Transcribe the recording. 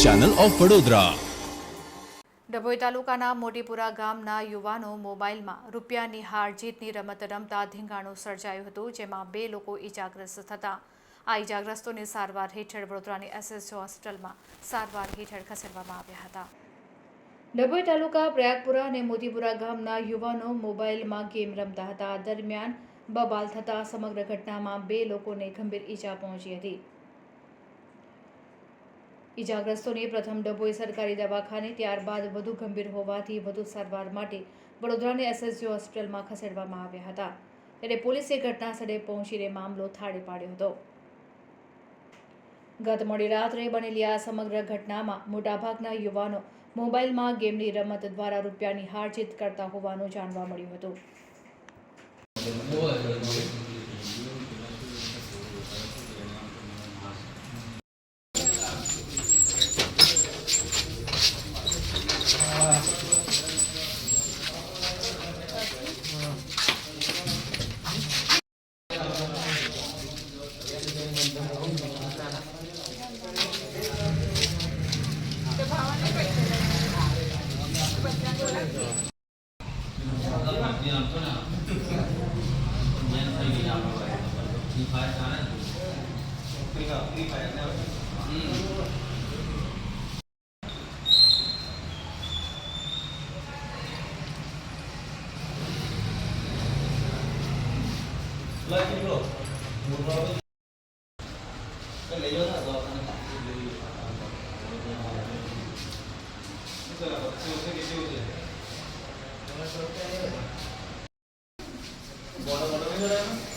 Channel of Vadodara. Dabhoi તાલુકાના મોટીપુરા ગામના યુવાનો મોબાઈલમાં રૂપિયાની હાર જીતની રમત રમતા ધીંગાણું સર્જાયું હતું, જેમાં 2 લોકો ઈજાગ્રસ્ત થતા આ ઈજાગ્રસ્તોને સારવાર હેઠળ વડોદરાની એસએસજી હોસ્પિટલમાં સારવાર હેઠળ ખસેડવામાં આવ્યા હતા। ડભોઈ તાલુકા પ્રયાગપુરા અને મોતીપુરા ગામના યુવાનો મોબાઈલમાં ગેમ રમતા હતા। આ દરમિયાન બબાલ થતા સમગ્ર ઘટનામાં 2 લોકોને ગંભીર ઈજા પહોંચી હતી। ઈજાગ્રસ્તોને પ્રથમ ડભોઈ સરકારી દવાખાને, ત્યારબાદ વધુ ગંભીર હોવાથી વધુ સારવાર માટે વડોદરાની એસએસજી હોસ્પિટલમાં ખસેડવામાં આવ્યા હતા। ત્યારે પોલીસે ઘટનાસ્થળે પહોંચીને મામલો થાળે પાડ્યો હતો। ગત મોડી રાત્રે બનેલી આ સમગ્ર ઘટનામાં મોટાભાગના યુવાનો મોબાઈલમાં ગેમની રમત દ્વારા રૂપિયાની હાર જીત કરતા હોવાનું જાણવા મળ્યું હતું। बोलो